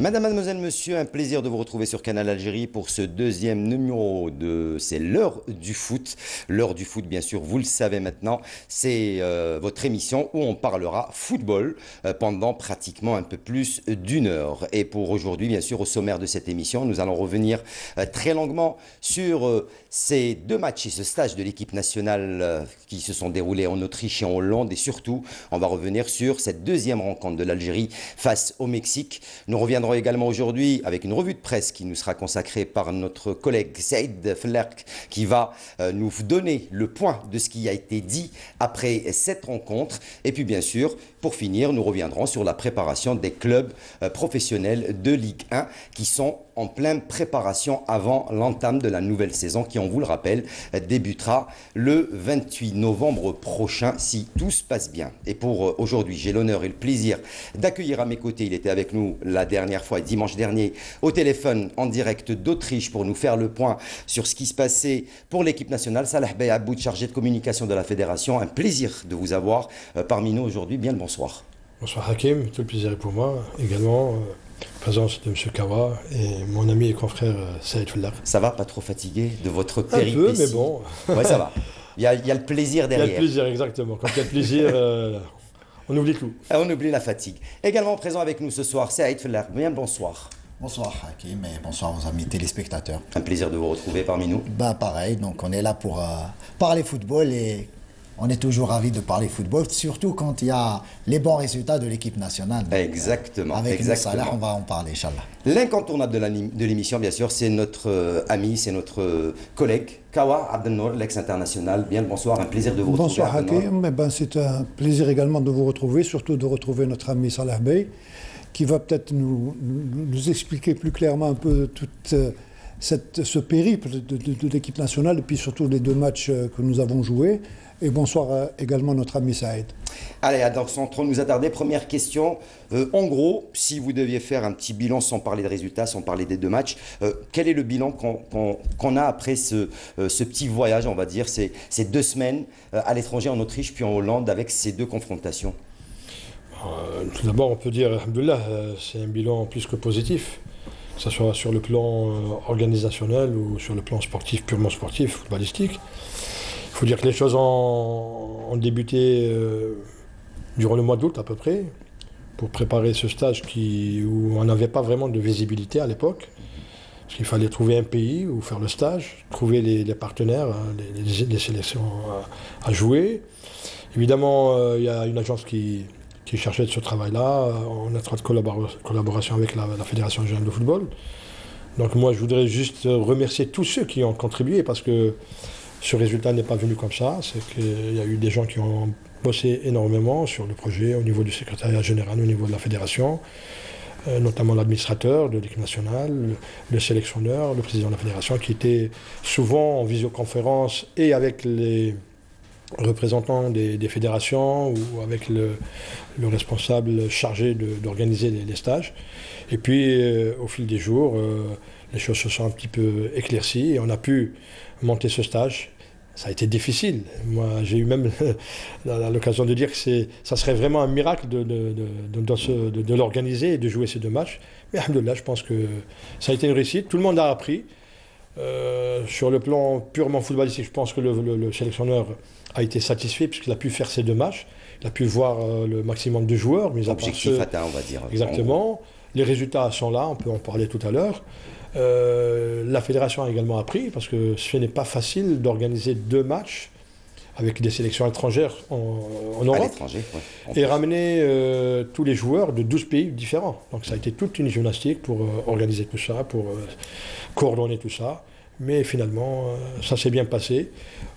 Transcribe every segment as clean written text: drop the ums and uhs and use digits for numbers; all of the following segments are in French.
Madame, mademoiselle, monsieur, un plaisir de vous retrouver sur Canal Algérie pour ce deuxième numéro de C'est l'heure du foot. L'heure du foot, bien sûr, vous le savez maintenant, c'est votre émission où on parlera football pendant pratiquement un peu plus d'une heure. Et pour aujourd'hui, bien sûr, au sommaire de cette émission, nous allons revenir très longuement sur ces deux matchs et ce stage de l'équipe nationale qui se sont déroulés en Autriche et en Hollande. Et surtout, on va revenir sur cette deuxième rencontre de l'Algérie face au Mexique. Nous reviendrons également aujourd'hui avec une revue de presse qui nous sera consacrée par notre collègue Saïd Flerk qui va nous donner le point de ce qui a été dit après cette rencontre. Et puis bien sûr, pour finir, nous reviendrons sur la préparation des clubs professionnels de Ligue 1 qui sont en pleine préparation avant l'entame de la nouvelle saison qui, on vous le rappelle, débutera le 28 novembre prochain si tout se passe bien. Et pour aujourd'hui, j'ai l'honneur et le plaisir d'accueillir à mes côtés, il était avec nous la dernière fois, dimanche dernier, au téléphone en direct d'Autriche pour nous faire le point sur ce qui se passait pour l'équipe nationale. Salah Bey Aboud, chargé de communication de la fédération. Un plaisir de vous avoir parmi nous aujourd'hui. Bien le bonsoir. Bonsoir Hakim, tout le plaisir est pour moi. Également, présence de M. Kawa et mon ami et confrère Saïd Flerk. Ça va, pas trop fatigué de votre péripétie? Un peu, mais bon. Ouais, ça va. Il y a le plaisir derrière. Il y a le plaisir, exactement. Quand il y a le plaisir, on oublie tout. On oublie la fatigue. Également présent avec nous ce soir, Saïd Flerk. Bien le bonsoir. Bonsoir Hakim et bonsoir aux amis téléspectateurs. Un plaisir de vous retrouver parmi nous. Bah pareil, donc on est là pour parler football et on est toujours ravis de parler football, surtout quand il y a les bons résultats de l'équipe nationale. Donc, exactement. Avec exactement. Salah, on va en parler, Inch'Allah. L'incontournable de l'émission, bien sûr, c'est notre ami, c'est notre collègue, Kawa Abdelnour, l'ex-international. Bien le bonsoir, un plaisir de vous retrouver. Bonsoir Hakim, c'est un plaisir également de vous retrouver, surtout de retrouver notre ami Salah Bey, qui va peut-être nous expliquer plus clairement un peu tout ce périple de l'équipe nationale, et puis surtout les deux matchs que nous avons joués. Et bonsoir également notre ami Saïd. Allez, donc sans trop nous attarder, première question. En gros, si vous deviez faire un petit bilan sans parler de résultats, sans parler des deux matchs, quel est le bilan qu'on a après ce petit voyage, on va dire, ces 2 semaines à l'étranger en Autriche puis en Hollande avec ces deux confrontations? Tout d'abord, on peut dire, alhamdoulilah, c'est un bilan plus que positif, que ce soit sur le plan organisationnel ou sur le plan sportif, purement sportif, footballistique. Il faut dire que les choses ont débuté durant le mois d'août à peu près, pour préparer ce stage où on n'avait pas vraiment de visibilité à l'époque. Parce qu'il fallait trouver un pays où faire le stage, trouver les partenaires, les sélections à jouer. Évidemment, il y a une agence qui cherchait ce travail-là, en étroite collaboration avec la Fédération Algérienne de football. Donc moi, je voudrais juste remercier tous ceux qui ont contribué, parce que ce résultat n'est pas venu comme ça. C'est qu'il y a eu des gens qui ont bossé énormément sur le projet, au niveau du secrétariat général, au niveau de la fédération, notamment l'administrateur de l'équipe nationale, le sélectionneur, le président de la fédération, qui était souvent en visioconférence et avec les représentants des fédérations ou avec le responsable chargé d'organiser les stages. Et puis, au fil des jours, les choses se sont un petit peu éclaircies et on a pu monter ce stage. Ça a été difficile. Moi, j'ai eu même l'occasion de dire que ça serait vraiment un miracle de l'organiser et de jouer ces deux matchs. Mais alhamdoulilah, je pense que ça a été une réussite. Tout le monde a appris. Sur le plan purement footballistique, je pense que le sélectionneur a été satisfait puisqu'il a pu faire ces deux matchs. Il a pu voir le maximum de joueurs. Objectif atteint, on va dire. Exactement. Les résultats sont là, on peut en parler tout à l'heure. La fédération a également appris, parce que ce n'est pas facile d'organiser 2 matchs avec des sélections étrangères en Europe, et ramener tous les joueurs de 12 pays différents. Donc ça a été toute une gymnastique pour organiser tout ça, pour coordonner tout ça. Mais finalement, ça s'est bien passé.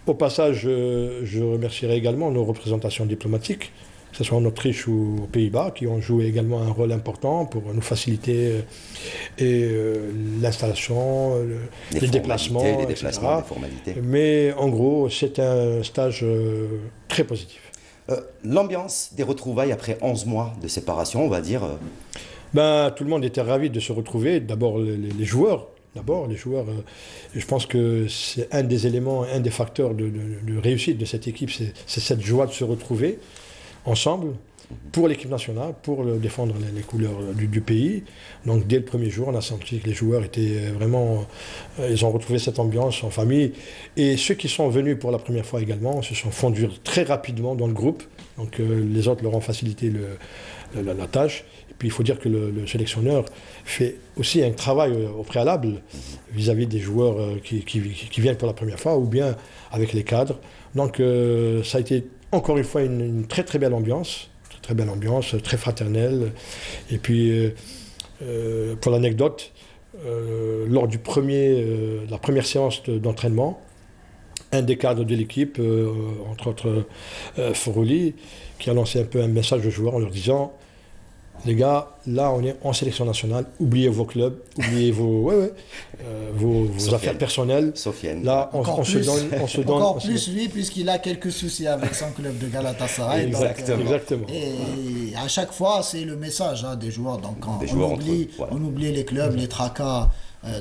Au passage, je remercierai également nos représentations diplomatiques, que ce soit en Autriche ou aux Pays-Bas, qui ont joué également un rôle important pour nous faciliter l'installation, les déplacements, les formalités. Mais en gros, c'est un stage très positif. L'ambiance des retrouvailles après 11 mois de séparation, on va dire Tout le monde était ravi de se retrouver. D'abord les joueurs. Je pense que c'est un des éléments, un des facteurs de réussite de cette équipe, c'est cette joie de se retrouver ensemble. pour l'équipe nationale, pour défendre les couleurs du pays. Donc dès le premier jour, on a senti que les joueurs étaient vraiment... ils ont retrouvé cette ambiance en famille. Et ceux qui sont venus pour la première fois également se sont fondus très rapidement dans le groupe. Donc les autres leur ont facilité la tâche. Et puis il faut dire que le sélectionneur fait aussi un travail au préalable vis-à-vis des joueurs qui viennent pour la première fois ou bien avec les cadres. Donc ça a été encore une fois une très très belle ambiance. Très belle ambiance, très fraternelle. Et puis, pour l'anecdote, lors de la première séance d'entraînement, un des cadres de l'équipe, entre autres Forouli, qui a lancé un peu un message aux joueurs en leur disant: les gars, là on est en sélection nationale, oubliez vos clubs, oubliez vos affaires personnelles. Sofiane. Là, on se donne. Encore plus lui, puisqu'il a quelques soucis avec son club de Galatasaray. Exactement. Et à chaque fois, c'est le message des joueurs. Donc on oublie les clubs, les tracas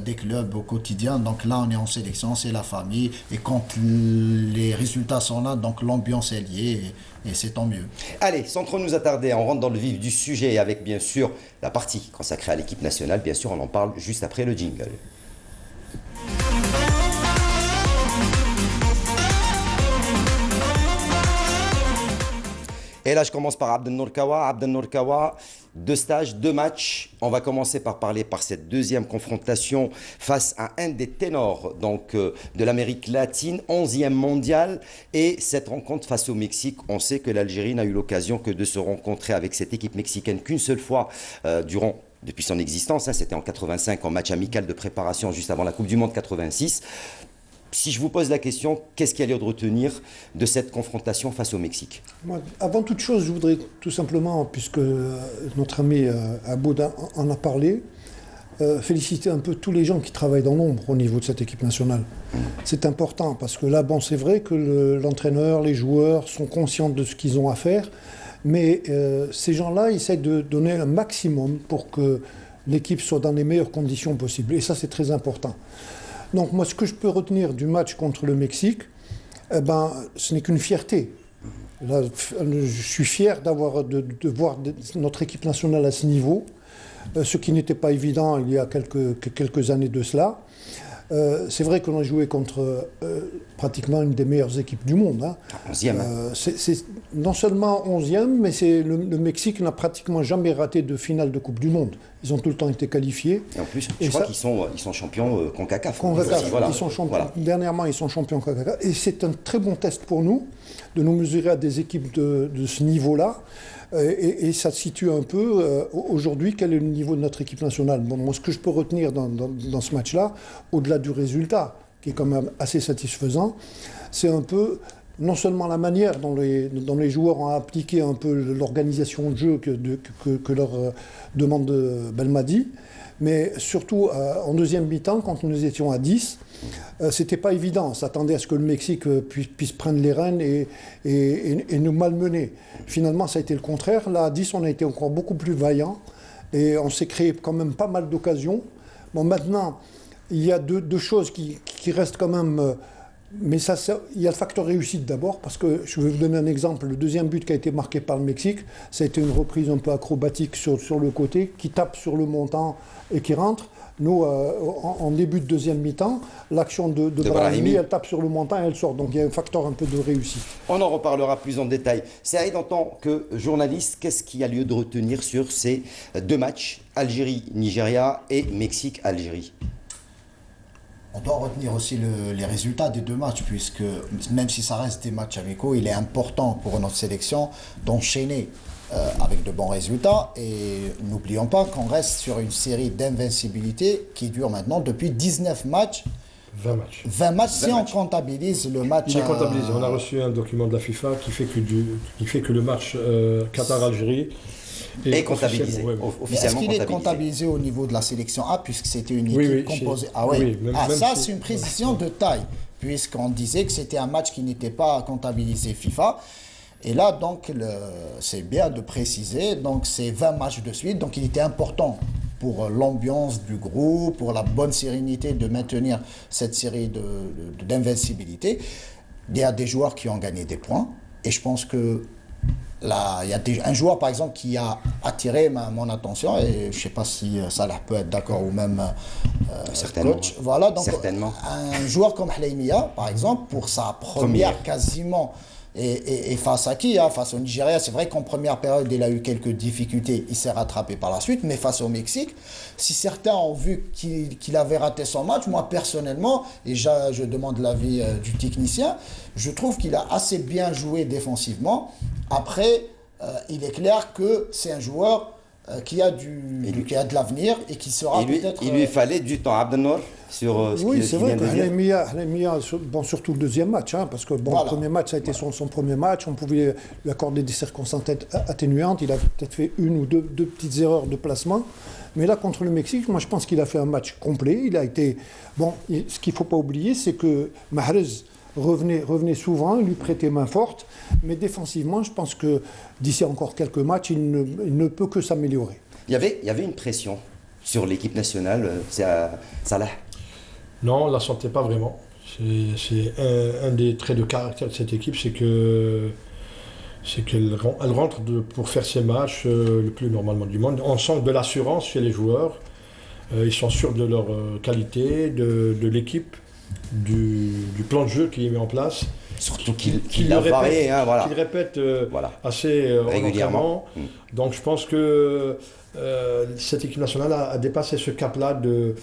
des clubs au quotidien. Donc là, on est en sélection, c'est la famille. Et quand les résultats sont là, donc l'ambiance est liée. Et c'est tant mieux. Allez, sans trop nous attarder, on rentre dans le vif du sujet avec bien sûr la partie consacrée à l'équipe nationale. Bien sûr, on en parle juste après le jingle. Et là, je commence par Abdelnour Kawa. Abdelnour Kawa, 2 stages, 2 matchs. On va commencer par parler par cette deuxième confrontation face à un des ténors donc, de l'Amérique latine, 11e mondial. Et cette rencontre face au Mexique, on sait que l'Algérie n'a eu l'occasion que de se rencontrer avec cette équipe mexicaine qu'une seule fois depuis son existence. C'était en 85, en match amical de préparation juste avant la Coupe du Monde 86. Si je vous pose la question, qu'est-ce qu'il y a lieu de retenir de cette confrontation face au Mexique? Moi, avant toute chose, je voudrais tout simplement, puisque notre ami Abouda en a parlé, féliciter un peu tous les gens qui travaillent dans l'ombre au niveau de cette équipe nationale. C'est important parce que là, bon, c'est vrai que l'entraîneur, les joueurs sont conscients de ce qu'ils ont à faire, mais ces gens-là essaient de donner un maximum pour que l'équipe soit dans les meilleures conditions possibles. Et ça, c'est très important. Donc moi, ce que je peux retenir du match contre le Mexique, ce n'est qu'une fierté. Là, je suis fier de voir notre équipe nationale à ce niveau, ce qui n'était pas évident il y a quelques années de cela. C'est vrai qu'on a joué contre pratiquement une des meilleures équipes du monde. 11e. C'est non seulement 11e, mais le Mexique n'a pratiquement jamais raté de finale de Coupe du Monde. Ils ont tout le temps été qualifiés. Et en plus, je crois qu'ils sont champions CONCACAF. Voilà. Dernièrement, ils sont champions CONCACAF. Et c'est un très bon test pour nous de nous mesurer à des équipes de ce niveau-là. Et ça situe un peu aujourd'hui quel est le niveau de notre équipe nationale. Bon, moi, ce que je peux retenir dans ce match-là, au-delà du résultat, qui est quand même assez satisfaisant, c'est un peu non seulement la manière dont les joueurs ont appliqué un peu l'organisation de jeu que leur demande Belmadi, mais surtout en deuxième mi-temps, quand nous étions à 10, c'était pas évident. On s'attendait à ce que le Mexique puisse prendre les rênes et nous malmener. Finalement, ça a été le contraire. Là, à 10, on a été encore beaucoup plus vaillants et on s'est créé quand même pas mal d'occasions. Bon, maintenant, il y a deux choses qui restent quand même... mais ça, il y a le facteur réussite d'abord, parce que je vais vous donner un exemple. Le deuxième but qui a été marqué par le Mexique, ça a été une reprise un peu acrobatique sur le côté, qui tape sur le montant et qui rentre. Nous, en début de deuxième mi-temps, l'action de Brahimi, elle tape sur le montant et elle sort. Donc il y a un facteur un peu de réussite. On en reparlera plus en détail. Saïd, en tant que journaliste, qu'est-ce qu'il y a lieu de retenir sur ces 2 matchs, Algérie-Nigeria et Mexique-Algérie? On doit retenir aussi les résultats des 2 matchs, puisque même si ça reste des matchs amicaux, il est important pour notre sélection d'enchaîner avec de bons résultats. Et n'oublions pas qu'on reste sur une série d'invincibilité qui dure maintenant depuis 19 matchs. 20 matchs. 20 matchs, si on comptabilise le match... Il est comptabilisé. On a reçu un document de la FIFA qui fait que le match Qatar-Algérie est comptabilisé, officiellement. Est-ce qu'il est comptabilisé au niveau de la sélection A, puisque c'était une équipe composée... Ah oui, ça c'est une précision de taille, puisqu'on disait que c'était un match qui n'était pas comptabilisé FIFA. Et là, donc, c'est bien de préciser, donc c'est 20 matchs de suite, donc il était important pour l'ambiance du groupe, pour la bonne sérénité de maintenir cette série d'invincibilité. Il y a des joueurs qui ont gagné des points, et je pense que là, il y a un joueur, par exemple, qui a attiré mon attention, et je ne sais pas si Salah peut être d'accord ou même certainement. coach. Voilà, donc certainement. Un joueur comme Hlahimia, par exemple, pour sa première quasiment, et face à qui, face au Nigeria, c'est vrai qu'en première période, il a eu quelques difficultés, il s'est rattrapé par la suite, mais face au Mexique, si certains ont vu qu'il avait raté son match, moi personnellement, et je demande l'avis du technicien, je trouve qu'il a assez bien joué défensivement. Après, il est clair que c'est un joueur qui a de l'avenir et qui sera peut-être... Il lui fallait du temps, Abdelnour, sur ce oui, c'est vrai que Hlahimia, bon, surtout le deuxième match, parce que bon, le premier match, ça a été son premier match, on pouvait lui accorder des circonstances atténuantes, il a peut-être fait une ou deux petites erreurs de placement, mais là, contre le Mexique, moi je pense qu'il a fait un match complet, il a été... Bon, ce qu'il ne faut pas oublier, c'est que Mahrez revenait souvent, il lui prêtait main forte, mais défensivement, je pense que d'ici encore quelques matchs, il ne peut que s'améliorer. Il y avait une pression sur l'équipe nationale, Salah? Non, on ne la sentait pas vraiment. C'est un des traits de caractère de cette équipe, c'est qu'elle rentre pour faire ses matchs le plus normalement du monde. On sent de l'assurance chez les joueurs. Ils sont sûrs de leur qualité, de l'équipe, du plan de jeu qui est mis en place. Surtout qu'il a varié, voilà. Qu'il répète assez régulièrement. Donc je pense que cette équipe nationale a dépassé ce cap-là de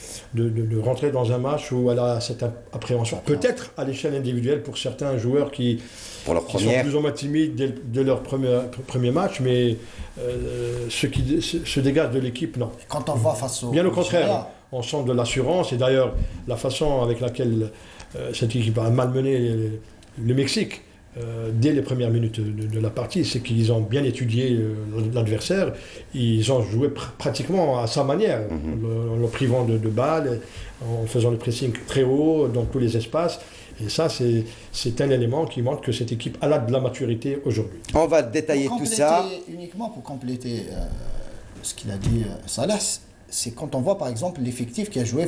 rentrer dans un match où elle a cette appréhension. Peut-être à l'échelle individuelle pour certains joueurs qui sont plus ou moins timides dès leur premier match, mais ce qui se dégage de l'équipe, non. Quand on voit face au... Bien au contraire, on sent de l'assurance. Et d'ailleurs, la façon avec laquelle cette équipe a malmené le Mexique, dès les premières minutes de la partie, c'est qu'ils ont bien étudié l'adversaire. Ils ont joué pratiquement à sa manière, en le privant de balles, en faisant le pressing très haut dans tous les espaces. Et ça, c'est un élément qui montre que cette équipe a de la maturité aujourd'hui. On va détailler tout ça. Uniquement pour compléter ce qu'il a dit Salah, c'est quand on voit par exemple l'effectif qui a joué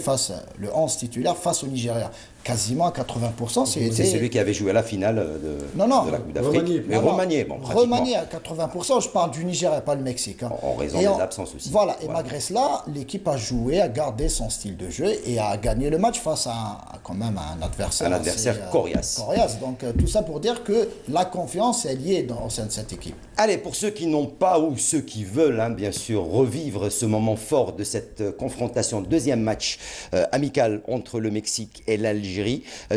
le 11 titulaire face au Nigeria. Quasiment à 80%. C'est celui qui avait joué à la finale de la Coupe d'Afrique. Mais remanié, bon, pratiquement. Remanié à 80%, je parle du Nigeria, pas le Mexique. En raison des absences aussi. Voilà, et malgré cela, l'équipe a joué, a gardé son style de jeu et a gagné le match face à quand même un adversaire. Un adversaire coriace. Donc tout ça pour dire que la confiance est liée au sein de cette équipe. Allez, pour ceux qui n'ont pas ou ceux qui veulent, bien sûr, revivre ce moment fort de cette confrontation, deuxième match amical entre le Mexique et l'Algérie,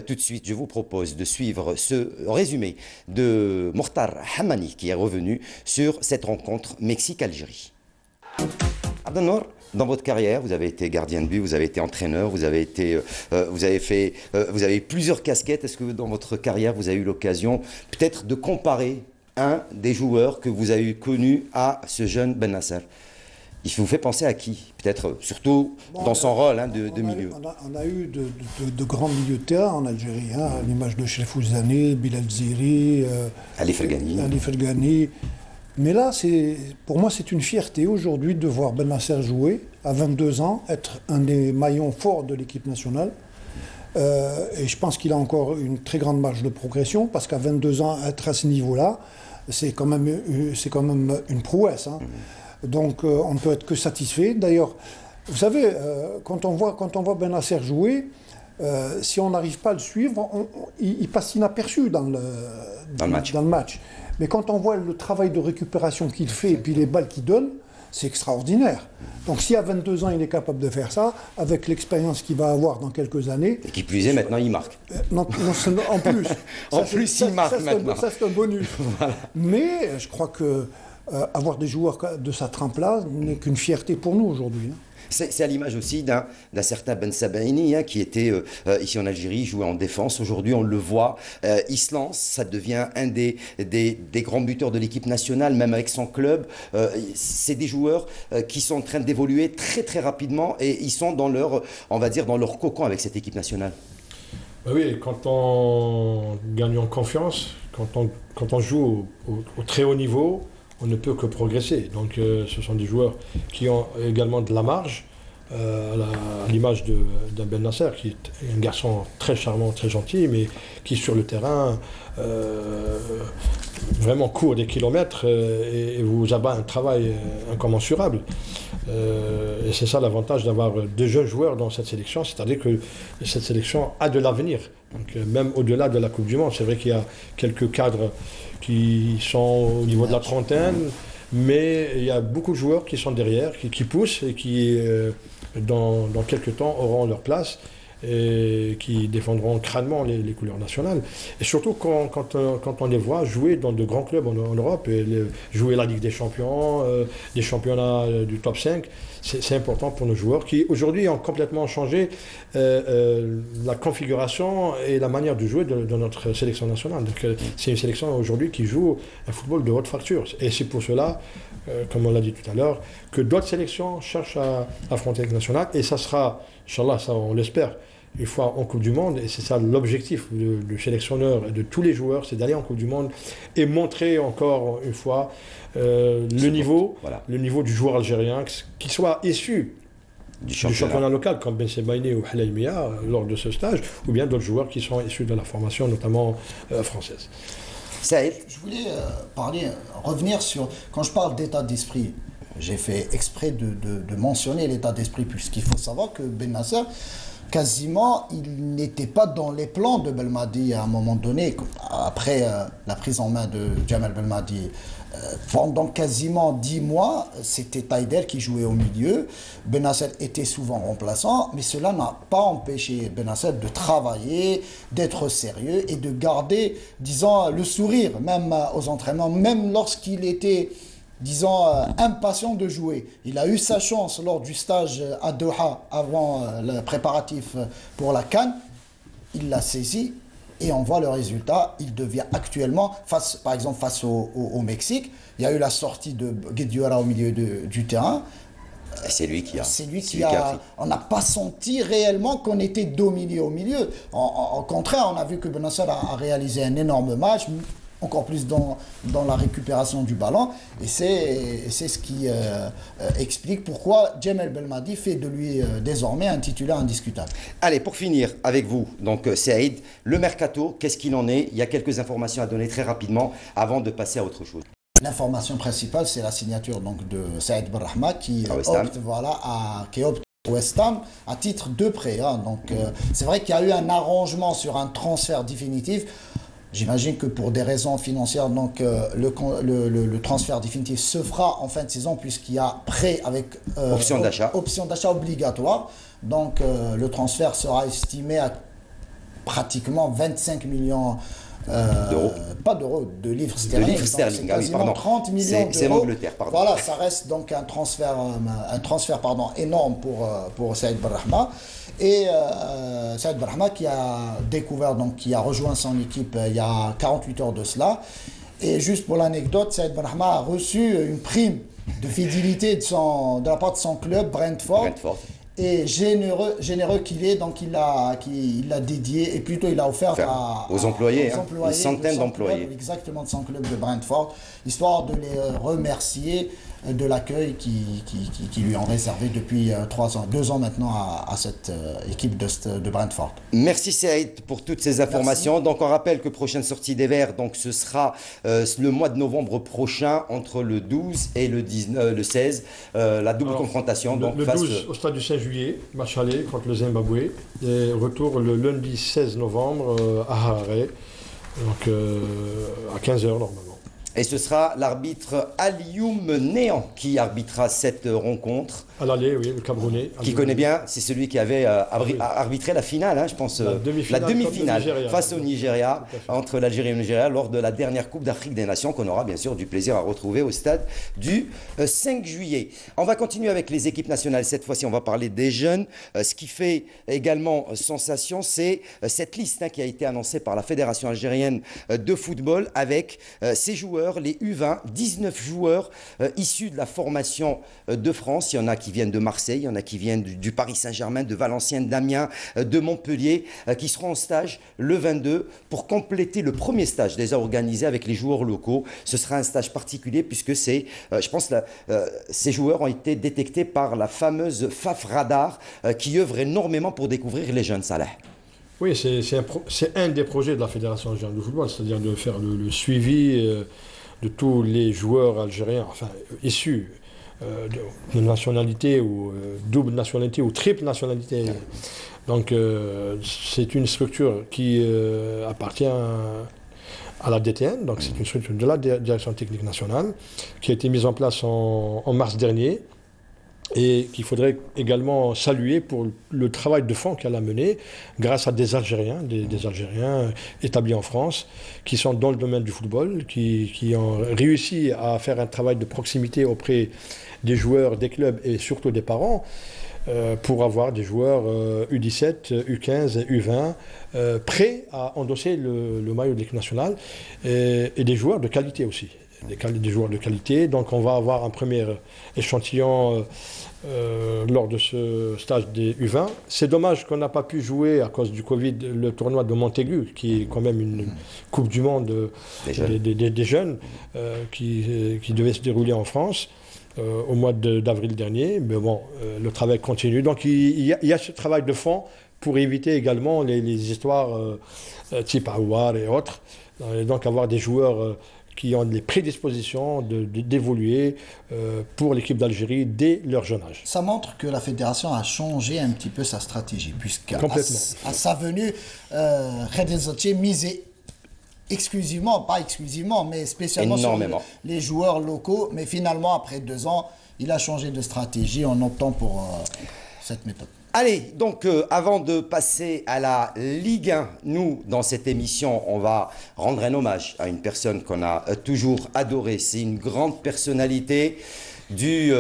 tout de suite, je vous propose de suivre ce résumé de Mokhtar Hammani qui est revenu sur cette rencontre Mexique-Algérie. Abdelnour, dans votre carrière, vous avez été gardien de but, vous avez été entraîneur, vous avez plusieurs casquettes. Est-ce que dans votre carrière, vous avez eu l'occasion peut-être de comparer un des joueurs que vous avez connu à ce jeune Ben Nasser? Il vous fait penser à qui? Peut-être, surtout dans son rôle de milieu. On a eu de grands milieux de terrain en Algérie, à l'image de Cherif Ouzani, Bilal Ziri, Ali Fergani. Mais là, pour moi, c'est une fierté aujourd'hui de voir Ben Nasser jouer à 22 ans, être un des maillons forts de l'équipe nationale. Et je pense qu'il a encore une très grande marge de progression, parce qu'à 22 ans, être à ce niveau-là, c'est quand même une prouesse. Donc on ne peut être que satisfait. D'ailleurs, vous savez, quand on voit Ben Nasser jouer, si on n'arrive pas à le suivre, il passe inaperçu dans le match. Mais quand on voit le travail de récupération qu'il fait et puis les balles qu'il donne, c'est extraordinaire. Donc si à 22 ans il est capable de faire ça, avec l'expérience qu'il va avoir dans quelques années... Et qui plus est, maintenant il marque. En plus. Il marque maintenant. Ça c'est un bonus. Voilà. Mais je crois que avoir des joueurs de sa trempe-là n'est qu'une fierté pour nous aujourd'hui. C'est à l'image aussi d'un certain Ben Sabaini qui était ici en Algérie, jouait en défense. Aujourd'hui, on le voit, il se lance, ça devient un des grands buteurs de l'équipe nationale, même avec son club. C'est des joueurs qui sont en train d'évoluer très très rapidement et ils sont dans leur cocon avec cette équipe nationale. Oui, quand on gagne en confiance, quand on joue au très haut niveau, on ne peut que progresser. Donc ce sont des joueurs qui ont également de la marge à l'image d'un Ben Nasser, qui est un garçon très charmant, très gentil, mais qui sur le terrain vraiment court des kilomètres et vous abat un travail incommensurable. Et c'est ça l'avantage d'avoir de jeunes joueurs dans cette sélection, c'est-à-dire que cette sélection a de l'avenir. Donc, même au-delà de la Coupe du Monde, c'est vrai qu'il y a quelques cadres qui sont au niveau de la trentaine, mais il y a beaucoup de joueurs qui sont derrière, qui poussent et qui, dans quelques temps, auront leur place et qui défendront crânement les couleurs nationales. Et surtout quand on les voit jouer dans de grands clubs en Europe, et jouer la Ligue des Champions, des championnats du top 5, c'est important pour nos joueurs qui aujourd'hui ont complètement changé la configuration et la manière de jouer de notre sélection nationale. Donc c'est une sélection aujourd'hui qui joue un football de haute facture. Et c'est pour cela, comme on l'a dit tout à l'heure, que d'autres sélections cherchent à affronter l'équipe nationale. Et ça sera, Inch'Allah, ça on l'espère, une fois en Coupe du Monde, et c'est ça l'objectif du sélectionneur et de tous les joueurs, c'est d'aller en Coupe du Monde et montrer encore une fois le niveau du joueur algérien, qu'il soit issu du championnat local comme Ben Sebaini ou Halail Mia lors de ce stage, ou bien d'autres joueurs qui sont issus de la formation, notamment française. Saïd, je voulais revenir sur, quand je parle d'état d'esprit, j'ai fait exprès de mentionner l'état d'esprit, puisqu'il faut savoir que Ben Nasser, quasiment, il n'était pas dans les plans de Belmadi à un moment donné, après la prise en main de Jamal Belmadi. Pendant quasiment 10 mois, c'était Taïder qui jouait au milieu. Benasser était souvent remplaçant, mais cela n'a pas empêché Benasser de travailler, d'être sérieux et de garder, disons, le sourire, même aux entraînements, même lorsqu'il était, disons, impatient de jouer. Il a eu sa chance lors du stage à Doha, avant le préparatif pour la CAN. Il l'a saisi et on voit le résultat. Il devient actuellement, par exemple face au Mexique, il y a eu la sortie de Guedioura au milieu du terrain. C'est lui qui a. C'est lui qui a. On n'a pas senti réellement qu'on était dominé au milieu. Au contraire, on a vu que Benasser a réalisé un énorme match, encore plus dans la récupération du ballon. Et c'est ce qui explique pourquoi Jamal Belmadi fait de lui désormais un titulaire indiscutable. Allez, pour finir avec vous, donc Saïd, le mercato, qu'est-ce qu'il en est? Il y a quelques informations à donner très rapidement avant de passer à autre chose. L'information principale, c'est la signature donc, de Saïd Benrahma qui opte au West Ham à titre de prêt. Hein. Donc c'est vrai qu'il y a eu un arrangement sur un transfert définitif. J'imagine que pour des raisons financières, donc, le transfert définitif se fera en fin de saison puisqu'il y a prêt avec option d'achat obligatoire. Donc le transfert sera estimé à pratiquement 25 millions d'euros. Pas d'euros, de livres sterling. De livres sterling, c'est quasiment 30 millions d'euros. C'est l'Angleterre, pardon. Voilà, ça reste donc un transfert énorme pour Saïd Benrahma. Et Saïd Benrahma qui a rejoint son équipe il y a 48 heures de cela. Et juste pour l'anecdote, Saïd Benrahma a reçu une prime de fidélité de la part de son club, Brentford. Et généreux qu'il est, donc il l'a dédié, et plutôt il a offert aux employés, une centaine d'employés. Exactement, de son club de Brentford, histoire de les remercier de l'accueil qui lui ont réservé depuis 2 ans maintenant à cette équipe de Brentford. Merci Saïd pour toutes ces informations. Merci. Donc on rappelle que prochaine sortie des Verts, donc ce sera le mois de novembre prochain, entre le 12 et le 16, la double confrontation. Donc le 12 au stade du 5 juillet, match aller contre le Zimbabwe, et retour le lundi 16 novembre à Harare, donc à 15h normalement. Et ce sera l'arbitre Alioum Néant qui arbitrera cette rencontre. À l'aller, oui, le Camerounais. Qui connaît bien, c'est celui qui avait arbitré la finale, hein, je pense. La demi-finale face au Nigeria, entre l'Algérie et le Nigeria, lors de la dernière Coupe d'Afrique des Nations, qu'on aura bien sûr du plaisir à retrouver au stade du 5 juillet. On va continuer avec les équipes nationales. Cette fois-ci, on va parler des jeunes. Ce qui fait également sensation, c'est cette liste qui a été annoncée par la Fédération algérienne de football avec ces joueurs joueurs, les U20, 19 joueurs issus de la formation de France. Il y en a qui viennent de Marseille, il y en a qui viennent du Paris Saint-Germain, de Valenciennes, d'Amiens, de Montpellier, qui seront en stage le 22 pour compléter le premier stage déjà organisé avec les joueurs locaux. Ce sera un stage particulier puisque c'est, je pense, ces joueurs ont été détectés par la fameuse FAF Radar qui œuvre énormément pour découvrir les jeunes, Salah. Oui, c'est un des projets de la Fédération algérienne de football, c'est-à-dire de faire le suivi de tous les joueurs algériens, enfin issus de nationalité ou double nationalité ou triple nationalité. Donc c'est une structure qui appartient à la DTN, donc c'est une structure de la Direction technique nationale qui a été mise en place en mars dernier et qu'il faudrait également saluer pour le travail de fond qu'elle a mené grâce à des Algériens, des Algériens établis en France qui sont dans le domaine du football, qui ont réussi à faire un travail de proximité auprès des joueurs, des clubs et surtout des parents pour avoir des joueurs U17, U15 et U20 prêts à endosser le maillot de l'équipe nationale et des joueurs de qualité aussi. Des joueurs de qualité. Donc on va avoir un premier échantillon lors de ce stage des U20. C'est dommage qu'on n'a pas pu jouer à cause du Covid le tournoi de Montaigu, qui est quand même une Coupe du Monde des jeunes qui devait se dérouler en France au mois d'avril dernier. Mais bon, le travail continue. Donc il y a ce travail de fond pour éviter également les histoires type Aouar et autres. Et donc avoir des joueurs qui ont les prédispositions d'évoluer pour l'équipe d'Algérie dès leur jeune âge. Ça montre que la fédération a changé un petit peu sa stratégie, puisqu'à sa venue, Khader Zottier misait exclusivement, pas exclusivement, mais spécialement sur les joueurs locaux. Mais finalement, après 2 ans, il a changé de stratégie en optant pour cette méthode. Allez, donc avant de passer à la Ligue 1, nous, dans cette émission, on va rendre un hommage à une personne qu'on a toujours adorée. C'est une grande personnalité du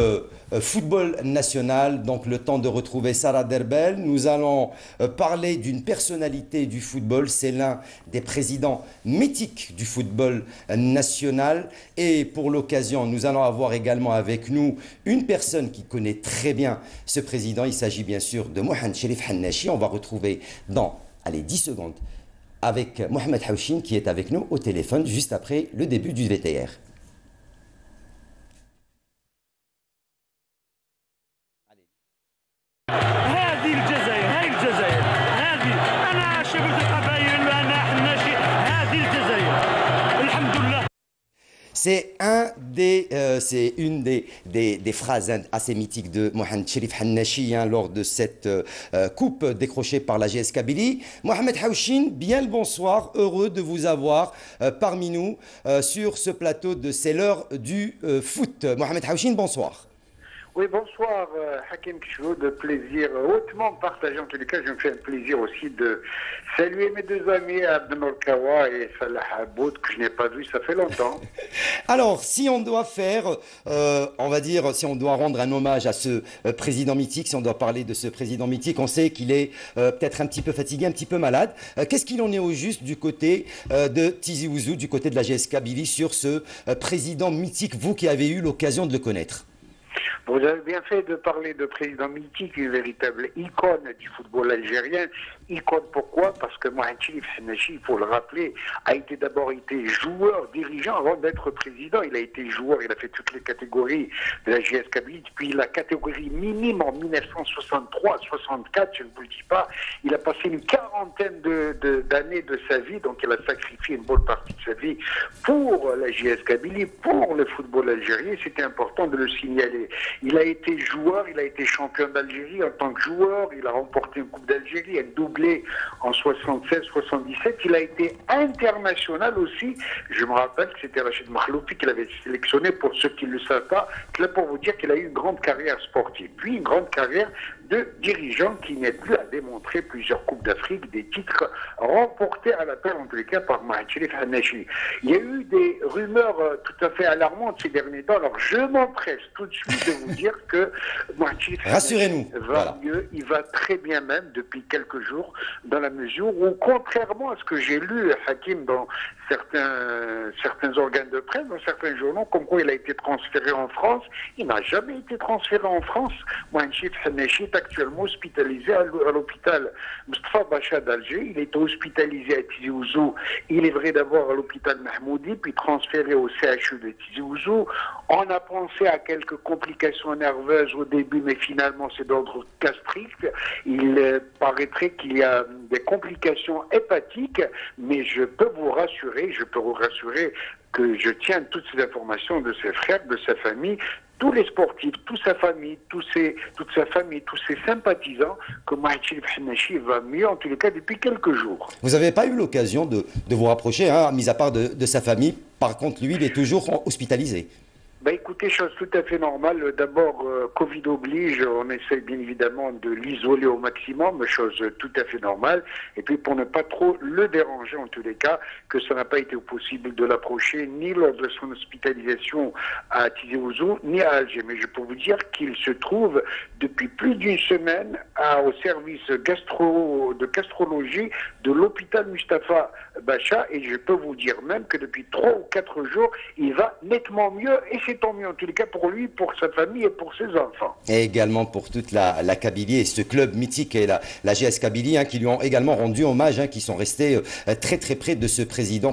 football national. Donc le temps de retrouver Sarah Derbel. Nous allons parler d'une personnalité du football. C'est l'un des présidents mythiques du football national. Et pour l'occasion, nous allons avoir également avec nous une personne qui connaît très bien ce président. Il s'agit bien sûr de Mohamed Cherif Hannachi. On va retrouver dans 10 secondes avec Mohamed Hawchine qui est avec nous au téléphone juste après le début du VTR. C'est une des phrases assez mythiques de Mohamed Cherif Hannachi lors de cette coupe décrochée par la GS Kabylie. Mohamed Hawchine, bien le bonsoir, heureux de vous avoir parmi nous sur ce plateau de C'est l'heure du foot. Mohamed Hawchine, bonsoir. Oui, bonsoir Hakim Kishou, de plaisir hautement partagé. En tous les cas, je me fais un plaisir aussi de saluer mes 2 amis, Abdenour Kawa et Salah Aboud, que je n'ai pas vu, ça fait longtemps. Alors, si on doit faire, on va dire, si on doit rendre un hommage à ce président mythique, si on doit parler de ce président mythique, on sait qu'il est peut-être un petit peu fatigué, un petit peu malade. Qu'est-ce qu'il en est au juste du côté de Tizi Ouzou, du côté de la GS Kabylie, sur ce président mythique, vous qui avez eu l'occasion de le connaître? Vous avez bien fait de parler de président mythique, une véritable icône du football algérien. Icône pourquoi? Parce que Mohamed Cherif Hannachi, il faut le rappeler, a d'abord été joueur, dirigeant avant d'être président. Il a été joueur, il a fait toutes les catégories de la GS Kabylie. Puis la catégorie minime en 1963-64, je ne vous le dis pas. Il a passé une quarantaine d'années de sa vie, donc il a sacrifié une bonne partie de sa vie pour la GS Kabylie, pour le football algérien. C'était important de le signaler. Il a été joueur, il a été champion d'Algérie en tant que joueur, il a remporté une Coupe d'Algérie, un doublé en 76-77. Il a été international aussi. Je me rappelle que c'était Rachid Makhloufi qui l'avait sélectionné, pour ceux qui ne le savent pas. C'est là pour vous dire qu'il a eu une grande carrière sportive. Puis une grande carrière de dirigeants qui n'aient plus à démontrer plusieurs Coupes d'Afrique, des titres remportés à l'appel, en tous les cas, par Mohamed Cherif Hannachi. Il y a eu des rumeurs tout à fait alarmantes ces derniers temps. Alors, je m'empresse tout de suite de vous dire que Mohamed Cherif Rassurez-nous. Va mieux, il va très bien même depuis quelques jours, dans la mesure où, contrairement à ce que j'ai lu, Hakim, dans certains organes de presse, dans certains journaux, comme quoi il a été transféré en France, il n'a jamais été transféré en France. Mohamed Cherif Hannachi est actuellement hospitalisé à l'hôpital Mustafa Bacha d'Alger. Il est hospitalisé à Tizi Ouzou. Il est vrai d'abord à l'hôpital Mahmoudi, puis transféré au CHU de Tizi Ouzou. On a pensé à quelques complications nerveuses au début, mais finalement c'est d'ordre gastrique. Il paraîtrait qu'il y a des complications hépatiques, mais je peux vous rassurer que je tiens toutes ces informations de ses frères, de sa famille, tous les sportifs, toute sa famille, tous ses sympathisants, que Mohamed Cherif Hannachi va mieux, en tous les cas, depuis quelques jours. Vous n'avez pas eu l'occasion de vous rapprocher, hein, mis à part de sa famille. Par contre, lui, il est toujours hospitalisé. Écoutez, chose tout à fait normale. D'abord, Covid oblige, on essaie bien évidemment de l'isoler au maximum, chose tout à fait normale. Et puis pour ne pas trop le déranger en tous les cas, que ça n'a pas été possible de l'approcher ni lors de son hospitalisation à Tizi Ouzou, ni à Alger. Mais je peux vous dire qu'il se trouve depuis plus d'une semaine au service de gastrologie de l'hôpital Mustafa Bacha. Et je peux vous dire même que depuis 3 ou 4 jours, il va nettement mieux. Et c'est tant mieux en tous les cas pour lui, pour sa famille et pour ses enfants. Et également pour toute la Kabylie et ce club mythique et la GS Kabylie, hein, qui lui ont également rendu hommage, hein, qui sont restés très très près de ce président,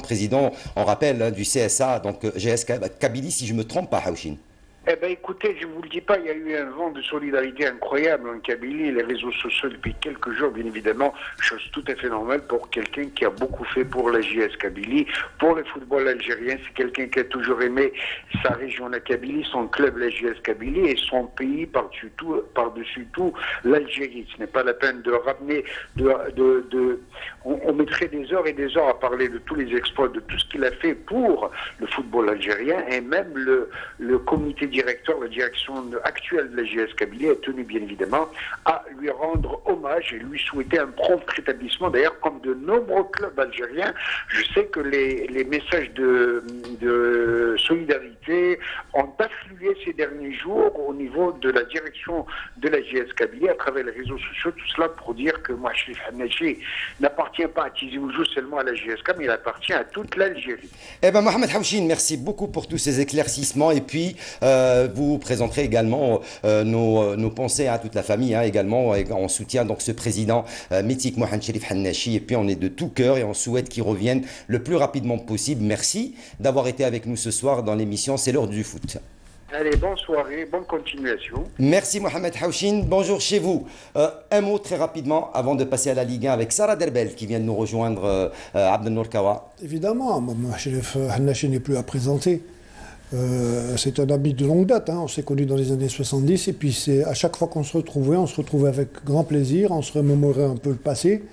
on rappelle, hein, du CSA, donc GS Kabylie, si je ne me trompe pas, Houchine. Écoutez, je ne vous le dis pas, il y a eu un vent de solidarité incroyable en Kabylie, les réseaux sociaux depuis quelques jours, bien évidemment, chose tout à fait normale pour quelqu'un qui a beaucoup fait pour la JS Kabylie, pour le football algérien. C'est quelqu'un qui a toujours aimé sa région, la Kabylie, son club, la JS Kabylie, et son pays par-dessus tout, l'Algérie. Ce n'est pas la peine de ramener, on mettrait des heures et des heures à parler de tous les exploits, de tout ce qu'il a fait pour le football algérien, et même le comité directeur, la direction actuelle de la JS Kabylie a tenu bien évidemment à lui rendre hommage et lui souhaiter un prompt rétablissement. D'ailleurs, comme de nombreux clubs algériens, je sais que les messages de solidarité ont afflué ces derniers jours au niveau de la direction de la JS Kabylie à travers les réseaux sociaux, tout cela pour dire que Mohamed Cherif Hannachi n'appartient pas à Tizi Ouzou seulement à la JSK, mais il appartient à toute l'Algérie. Mohamed Houchine, merci beaucoup pour tous ces éclaircissements, et puis vous présenterez également nos pensées à toute la famille, hein, également en soutien donc ce président mythique Mohamed Cherif Hannachi, et puis on est de tout cœur et on souhaite qu'il revienne le plus rapidement possible. Merci d'avoir été avec nous ce soir dans l'émission C'est l'heure du foot. Allez, bonne soirée, bonne continuation. Merci Mohamed Houchine, bonjour chez vous. Un mot très rapidement avant de passer à la Ligue 1 avec Sarah Derbel qui vient de nous rejoindre, Abdelnour Kawa. Évidemment, Mohamed Cherif Hannachi n'est plus à présenter. C'est un ami de longue date, hein. On s'est connus dans les années 70 et puis à chaque fois qu'on se retrouvait avec grand plaisir, on se remémorait un peu le passé.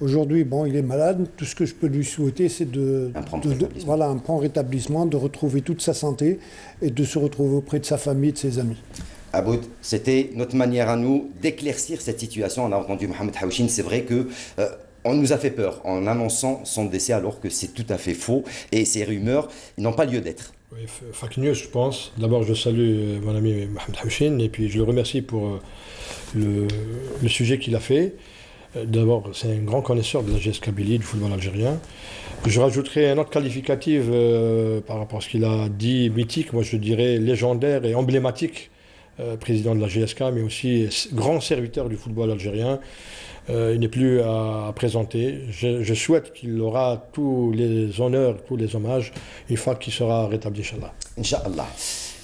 Aujourd'hui, bon, il est malade, tout ce que je peux lui souhaiter c'est un prompt rétablissement, de retrouver toute sa santé et de se retrouver auprès de sa famille et de ses amis. Aboud, c'était notre manière à nous d'éclaircir cette situation. On a entendu Mohamed Houchine, c'est vrai que on nous a fait peur en annonçant son décès alors que c'est tout à fait faux et ces rumeurs n'ont pas lieu d'être. Oui, fake news, je pense. D'abord, je salue mon ami Mohamed Houchine et puis je le remercie pour le sujet qu'il a fait. D'abord, c'est un grand connaisseur de la GS Kabylie, du football algérien. Je rajouterai un autre qualificatif par rapport à ce qu'il a dit, mythique, moi je dirais légendaire et emblématique, président de la GSK, mais aussi grand serviteur du football algérien. Il n'est plus à présenter. Je souhaite qu'il aura tous les honneurs, tous les hommages, une fois qu'il sera rétabli, Inch'Allah. Inch'Allah.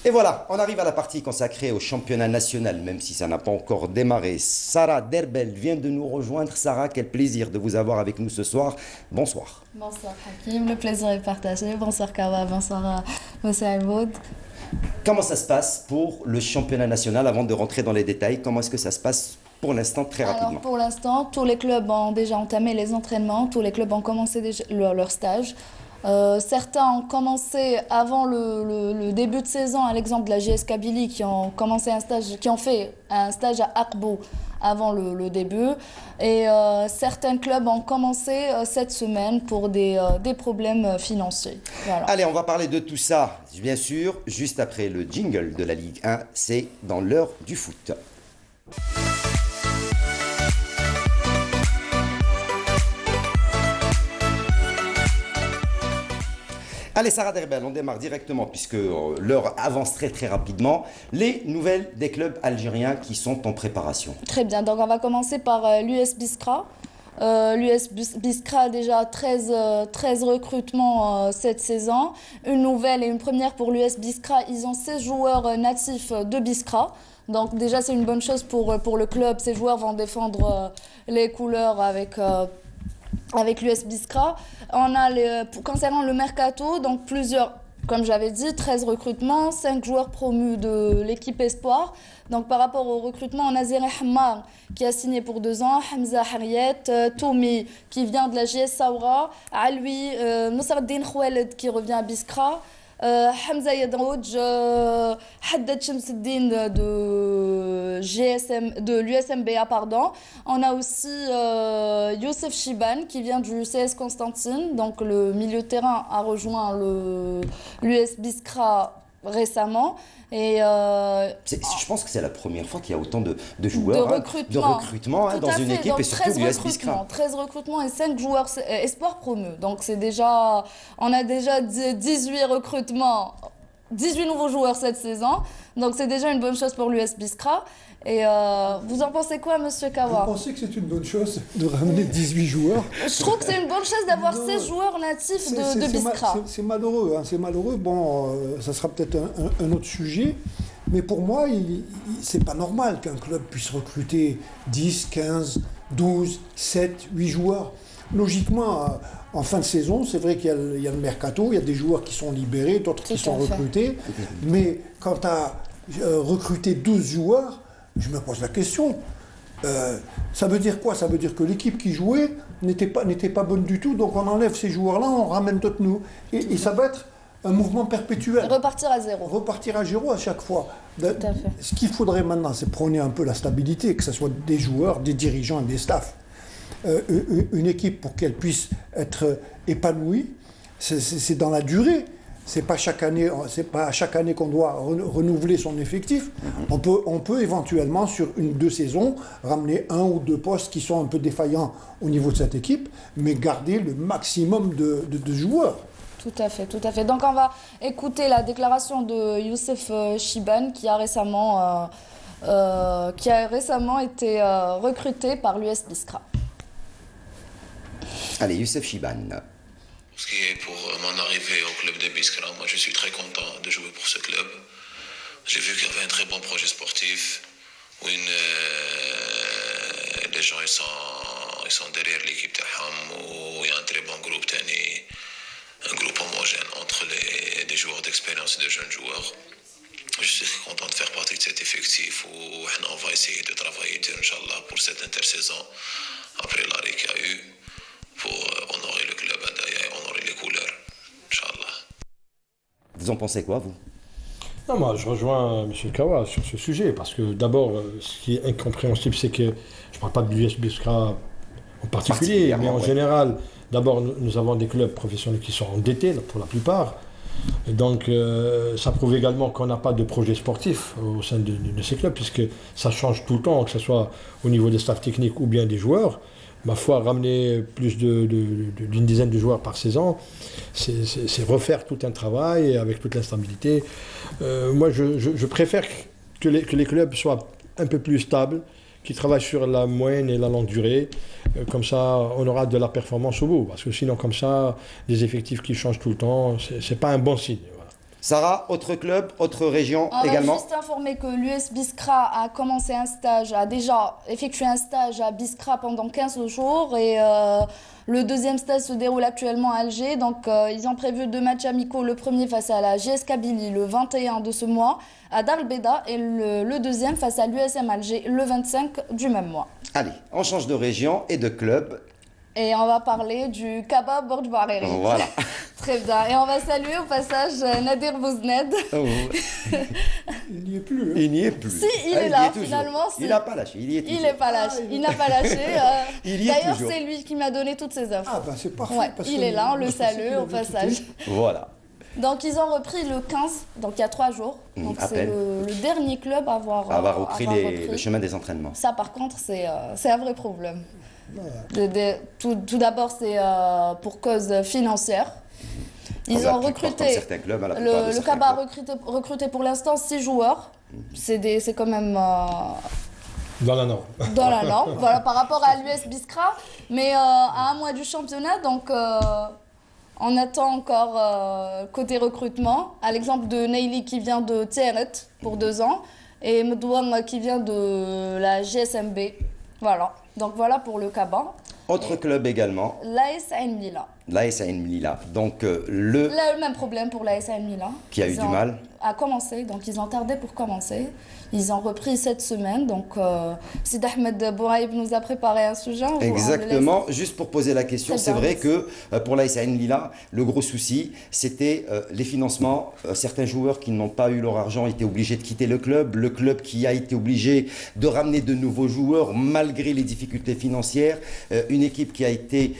Et voilà, on arrive à la partie consacrée au championnat national, même si ça n'a pas encore démarré. Sarah Derbel vient de nous rejoindre. Sarah, quel plaisir de vous avoir avec nous ce soir. Bonsoir. Bonsoir Hakim, le plaisir est partagé. Bonsoir Kawa, bonsoir Monsieur Alboud. Comment ça se passe pour le championnat national avant de rentrer dans les détails? Comment est-ce que ça se passe pour l'instant, très rapidement? Alors, pour l'instant, tous les clubs ont déjà entamé les entraînements, tous les clubs ont commencé déjà leur stage. Certains ont commencé avant le début de saison, à l'exemple de la JS Kabylie, qui ont fait un stage à Akbo avant le début. Et certains clubs ont commencé cette semaine pour des problèmes financiers. Voilà. Allez, on va parler de tout ça, bien sûr, juste après le jingle de la Ligue 1. C'est dans l'heure du foot. Allez, Sarah Derbel, on démarre directement puisque l'heure avance très rapidement. Les nouvelles des clubs algériens qui sont en préparation. Très bien, donc on va commencer par l'US Biskra. L'US Biskra a déjà 13 recrutements cette saison. Une nouvelle et une première pour l'US Biskra. Ils ont 16 joueurs natifs de Biskra. Donc déjà, c'est une bonne chose pour le club. Ces joueurs vont défendre les couleurs avec l'US Biskra. On a concernant le mercato, donc plusieurs, comme j'avais dit, 13 recrutements, 5 joueurs promus de l'équipe Espoir. Donc par rapport au recrutement, on a Zereh Hammar qui a signé pour 2 ans, Hamza Hariet, Toumi qui vient de la JS Saoura, Alwi, Moussardine Khoueled qui revient à Biskra, Hamza Yadrouj, Haddad Shamsuddin de l'USMBA, pardon. On a aussi Youssef Chiban qui vient du CS Constantine, donc le milieu de terrain a rejoint l'US Biskra récemment. Et je pense que c'est la première fois qu'il y a autant de joueurs, de recrutement dans une équipe, et surtout l'US Biskra. 13 recrutements et 5 joueurs espoirs promus. Donc on a déjà 18 recrutements, 18 nouveaux joueurs cette saison. Donc c'est déjà une bonne chose pour l'US Biskra. Et vous en pensez quoi, Monsieur Kawa? Vous pensez que c'est une bonne chose de ramener 18 joueurs? Je trouve que c'est une bonne chose d'avoir 16 joueurs natifs de Biskra. C'est malheureux, c'est malheureux. Bon, ça sera peut-être un autre sujet. Mais pour moi, c'est pas normal qu'un club puisse recruter 10, 15, 12, 7, 8 joueurs. Logiquement, en fin de saison, c'est vrai qu'il y a le mercato, il y a des joueurs qui sont libérés, d'autres qui sont recrutés. Mais quand tu as recruté 12 joueurs, je me pose la question. Ça veut dire quoi? Ça veut dire que l'équipe qui jouait n'était pas bonne du tout, donc on enlève ces joueurs-là, on ramène d'autres nous. Et ça va être un mouvement perpétuel. Repartir à zéro. Repartir à zéro à chaque fois. Tout à fait. Ce qu'il faudrait maintenant, c'est prôner un peu la stabilité, que ce soit des joueurs, des dirigeants et des staffs. Une équipe, pour qu'elle puisse être épanouie, c'est dans la durée. C'est pas à chaque année qu'on doit renouveler son effectif. On peut éventuellement, sur 1-2 saisons, ramener 1 ou 2 postes qui sont un peu défaillants au niveau de cette équipe, mais garder le maximum de joueurs. Tout à fait, tout à fait. Donc on va écouter la déclaration de Youssef Chiban qui a récemment été recruté par l'US Biskra. Allez, Youssef Chiban. Ce qui est pour mon arrivée au club de Biskra, moi je suis très content de jouer pour ce club. J'ai vu qu'il y avait un très bon projet sportif, où les gens ils sont derrière l'équipe de Ham, où il y a un très bon groupe tennis, un groupe homogène entre des joueurs d'expérience et de jeunes joueurs. Je suis très content de faire partie de cet effectif où on va essayer de travailler dur, Inch'Allah, pour cette intersaison, après l'arrêt qu'il y a eu, pour honorer le club et honorer les couleurs, Inch'Allah. Vous en pensez quoi, vous? Non, moi, je rejoins M. Kawa sur ce sujet, parce que d'abord, ce qui est incompréhensible, c'est que, je ne parle pas de l'US Biskra en particulier, mais en général, d'abord, nous avons des clubs professionnels qui sont endettés, pour la plupart. Et donc, ça prouve également qu'on n'a pas de projet sportif au sein de ces clubs, puisque ça change tout le temps, que ce soit au niveau des staffs techniques ou bien des joueurs. Ma foi, ramener plus d'une dizaine de joueurs par saison, c'est refaire tout un travail avec toute l'instabilité. Moi, je préfère que les clubs soient un peu plus stables, qui travaillent sur la moyenne et la longue durée. Comme ça, on aura de la performance au bout. Parce que sinon, comme ça, des effectifs qui changent tout le temps, c'est pas un bon signe. Voilà. Sarah, autre club, autre région également? On va juste informer que l'US Biskra a déjà effectué un stage à Biskra pendant 15 jours et le deuxième stage se déroule actuellement à Alger. Donc ils ont prévu 2 matchs amicaux, le premier face à la JS Kabylie le 21 de ce mois à Dar el Beda et le deuxième face à l'USM Alger le 25 du même mois. Allez, on change de région et de club. Et on va parler du Kaba Borj Bareri. Voilà. Très bien. Et on va saluer au passage Nadir Bouzned. Il n'y est plus. Il n'y est plus. Si, il est là, finalement. Il n'a pas lâché. Il y est toujours. Il n'est pas lâché. Il n'a pas lâché. D'ailleurs, c'est lui qui m'a donné toutes ses offres. Ah, ben c'est parfait. Ouais, il est là, on le salue au passage. Voilà. Donc, ils ont repris le 15, donc il y a 3 jours. Donc, c'est le dernier club à avoir repris le chemin des entraînements. Ça, par contre, c'est un vrai problème. Tout d'abord, c'est pour cause financière. Ils ont recruté. Certains clubs, le CAB a recruté pour l'instant 6 joueurs. C'est quand même. Dans la norme. Dans la norme, voilà, par rapport à l'US Biskra. Mais à un mois du championnat, donc. On attend encore côté recrutement, à l'exemple de Neili qui vient de TNT pour 2 ans et Medouane qui vient de la GSMB. Voilà, donc voilà pour le Kaba. Autre club également. L'AS Ain Mila. L'AS Ain Mila. Donc le même problème pour l'AS Ain Mila. Qui a eu du mal à commencer, donc ils ont tardé pour commencer. Ils ont repris cette semaine, donc Sid Ahmed Bouraïb nous a préparé un sujet. Exactement, juste pour poser la question, c'est vrai que pour l'AS Ain Mila, le gros souci, c'était les financements. Certains joueurs qui n'ont pas eu leur argent étaient obligés de quitter le club qui a été obligé de ramener de nouveaux joueurs malgré les difficultés financières. Une équipe qui a été,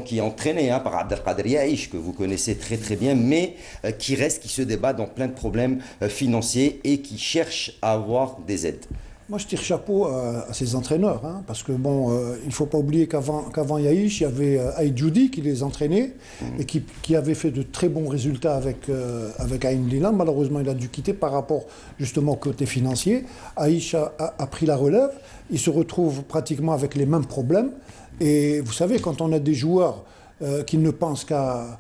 qui est entraînée par Abdelkader Yaïch, que vous connaissez très très bien, mais qui se débat dans plein de problèmes financiers et qui cherche à avoir des aides. Moi, je tire chapeau à ces entraîneurs, hein, parce que bon, il ne faut pas oublier qu'avant Yaïch, il y avait Aïdjoudi qui les entraînait et qui avait fait de très bons résultats avec Ain Mila. Malheureusement, il a dû quitter par rapport justement au côté financier. Aïch a pris la relève. Il se retrouve pratiquement avec les mêmes problèmes. Et vous savez, quand on a des joueurs qui ne pensent qu'à...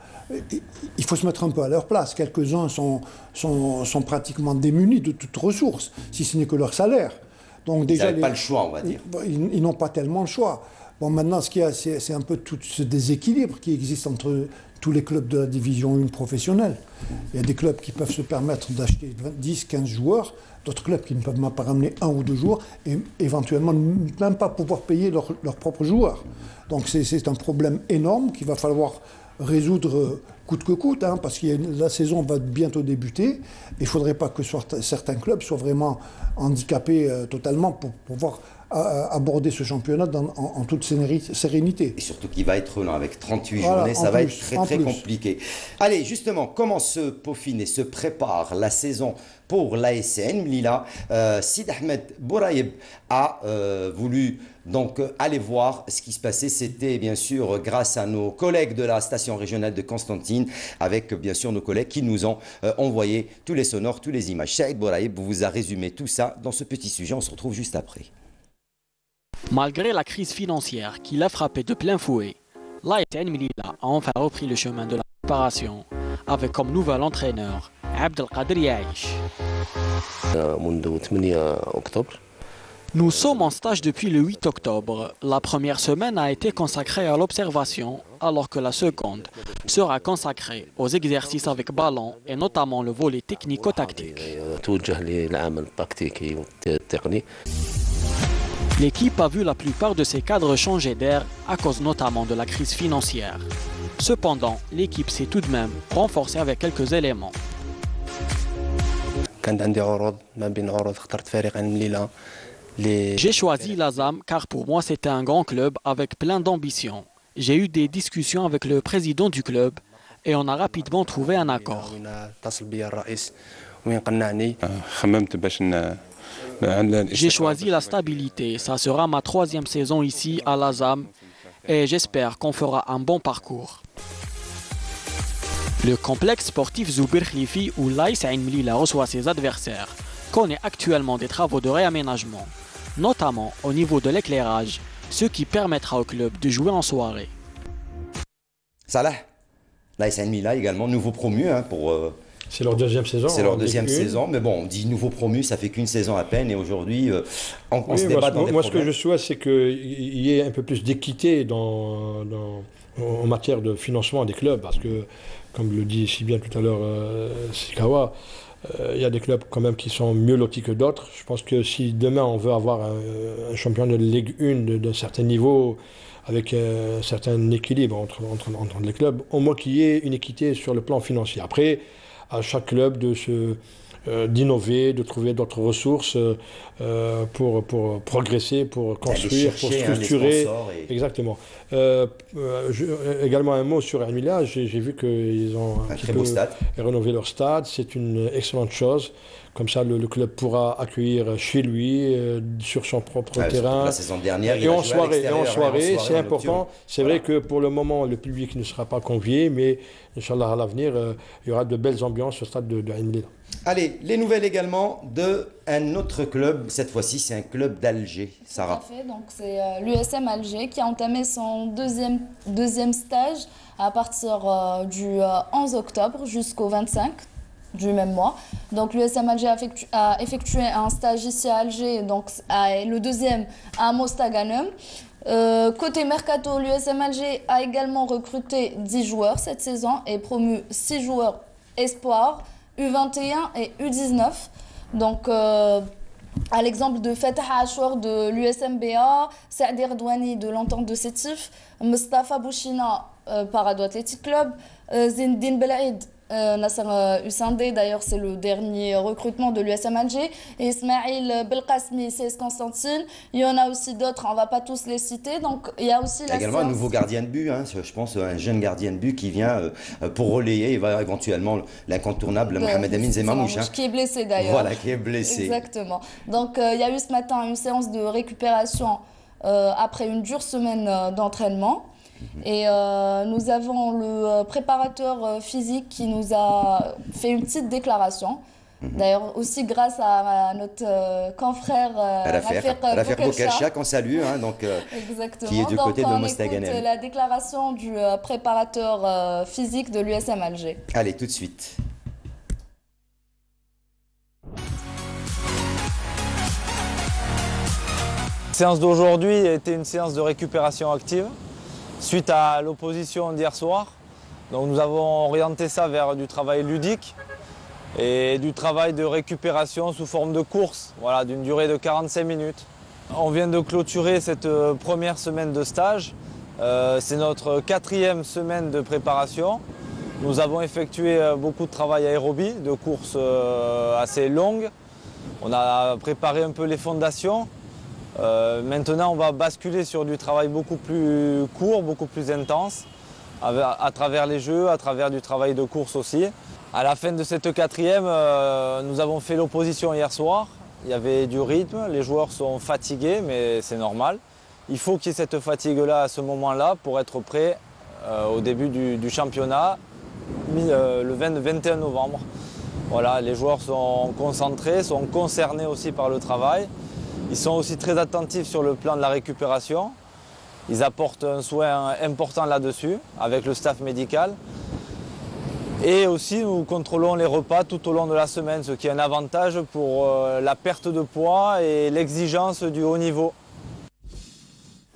Il faut se mettre un peu à leur place. Quelques-uns sont pratiquement démunis de toute ressource, si ce n'est que leur salaire. Donc déjà, ils n'avaient pas le choix, on va dire. Ils n'ont pas tellement le choix. Bon, maintenant, ce qu'il y a, c'est un peu tout ce déséquilibre qui existe entre tous les clubs de la division 1 professionnelle. Il y a des clubs qui peuvent se permettre d'acheter 10, 15 joueurs, d'autres clubs qui ne peuvent même pas ramener 1 ou 2 joueurs et éventuellement même pas pouvoir payer leurs propres joueurs. Donc c'est un problème énorme qu'il va falloir résoudre coûte que coûte, hein, parce que la saison va bientôt débuter. Il ne faudrait pas que certains clubs soient vraiment handicapés totalement pour pouvoir aborder ce championnat en toute sérénité. Et surtout qu'il va être long, avec 38 journées, ça va être très très compliqué. Allez, justement, comment se peaufine et se prépare la saison pour l'AS Ain Mila? Sid Ahmed Bouraïb a voulu donc aller voir ce qui se passait. C'était bien sûr grâce à nos collègues de la station régionale de Constantine, avec bien sûr nos collègues qui nous ont envoyé tous les sonores, toutes les images. Saïd Bouraïb vous a résumé tout ça dans ce petit sujet. On se retrouve juste après. Malgré la crise financière qui l'a frappé de plein fouet, l'AS Ain Mila a enfin repris le chemin de la préparation avec comme nouvel entraîneur Abdelkader Yaïch. Nous sommes en stage depuis le 8 octobre. La première semaine a été consacrée à l'observation, alors que la seconde sera consacrée aux exercices avec ballon et notamment le volet technico-tactique. L'équipe a vu la plupart de ses cadres changer d'air à cause notamment de la crise financière. Cependant, l'équipe s'est tout de même renforcée avec quelques éléments. J'ai choisi l'Azam car pour moi c'était un grand club avec plein d'ambition. J'ai eu des discussions avec le président du club et on a rapidement trouvé un accord. J'ai choisi la stabilité. Ça sera ma 3e saison ici à l'Azam et j'espère qu'on fera un bon parcours. Le complexe sportif Zoubir Khlifi où l'AS Ain Mila reçoit ses adversaires connaît actuellement des travaux de réaménagement, notamment au niveau de l'éclairage, ce qui permettra au club de jouer en soirée. Salah, l'AS Ain Mila également nouveau promu pour... C'est leur 2e saison. C'est leur 2e saison, mais bon, on dit nouveau promu, ça fait qu'une saison à peine, et aujourd'hui, on se débat dans des problèmes. Ce que je souhaite, c'est qu'il y ait un peu plus d'équité en matière de financement des clubs, parce que, comme le dit si bien tout à l'heure Sikawa, il y a des clubs quand même qui sont mieux lotis que d'autres. Je pense que si demain on veut avoir un championnat de Ligue 1 d'un certain niveau, avec un certain équilibre entre les clubs, au moins qu'il y ait une équité sur le plan financier. Après, à chaque club d'innover, de trouver d'autres ressources pour progresser, pour construire, pour structurer. Exactement. Également un mot sur Amilia, j'ai vu qu'ils ont un très beau stade. Rénové leur stade, c'est une excellente chose. Comme ça, le club pourra accueillir chez lui, sur son propre terrain. La saison dernière, et en soirée, c'est important. C'est vrai que pour le moment, le public ne sera pas convié, mais Inch'Allah, à l'avenir, il y aura de belles ambiances au stade de Ain Lila. Allez, les nouvelles également d'un autre club. Cette fois-ci, c'est un club d'Alger. Sarah. Tout à fait. Donc, c'est l'USM Alger qui a entamé son deuxième stage à partir du 11 octobre jusqu'au 25 du même mois. Donc l'USM Alger a effectué un stage ici à Alger, donc le deuxième à Mostaganem. Côté Mercato, l'USM Alger a également recruté 10 joueurs cette saison et promu 6 joueurs espoirs, U21 et U19. Donc à l'exemple de Fatah Achour de l'USMBA, Saadi Redouani de l'Entente de Sétif, Mustafa Bouchina par Ado Athletic Club, Zindine Belaïd Nasser Hussein-Dey, d'ailleurs c'est le dernier recrutement de l'USM Alger, et Ismail Belkasmi, CS Constantine. Il y en a aussi d'autres, on ne va pas tous les citer. Donc il y a aussi également un nouveau gardien de but, hein, je pense un jeune gardien de but qui vient pour relayer, il va éventuellement l'incontournable Mohamed Amin Zemamouche, qui est blessé d'ailleurs. Voilà, qui est blessé. Exactement. Donc il y a eu ce matin une séance de récupération après une dure semaine d'entraînement. Et nous avons le préparateur physique qui nous a fait une petite déclaration. D'ailleurs, aussi grâce à notre confrère Rafer Bokelcha, qu'on salue, hein, donc, qui est du côté de Mostaganem. On écoute la déclaration du préparateur physique de l'USM Alger. Allez, tout de suite. La séance d'aujourd'hui était une séance de récupération active. Suite à l'opposition d'hier soir, donc nous avons orienté ça vers du travail ludique et du travail de récupération sous forme de course, voilà, d'une durée de 45 minutes. On vient de clôturer cette première semaine de stage. C'est notre 4e semaine de préparation. Nous avons effectué beaucoup de travail aérobie, de courses assez longues. On a préparé un peu les fondations. Maintenant, on va basculer sur du travail beaucoup plus court, beaucoup plus intense, à travers les jeux, à travers du travail de course aussi. À la fin de cette 4e, nous avons fait l'opposition hier soir. Il y avait du rythme, les joueurs sont fatigués, mais c'est normal. Il faut qu'il y ait cette fatigue-là à ce moment-là pour être prêt au début du championnat, le 21 novembre. Voilà, les joueurs sont concentrés, sont concernés aussi par le travail. Ils sont aussi très attentifs sur le plan de la récupération. Ils apportent un soin important là-dessus avec le staff médical. Et aussi, nous contrôlons les repas tout au long de la semaine, ce qui est un avantage pour la perte de poids et l'exigence du haut niveau.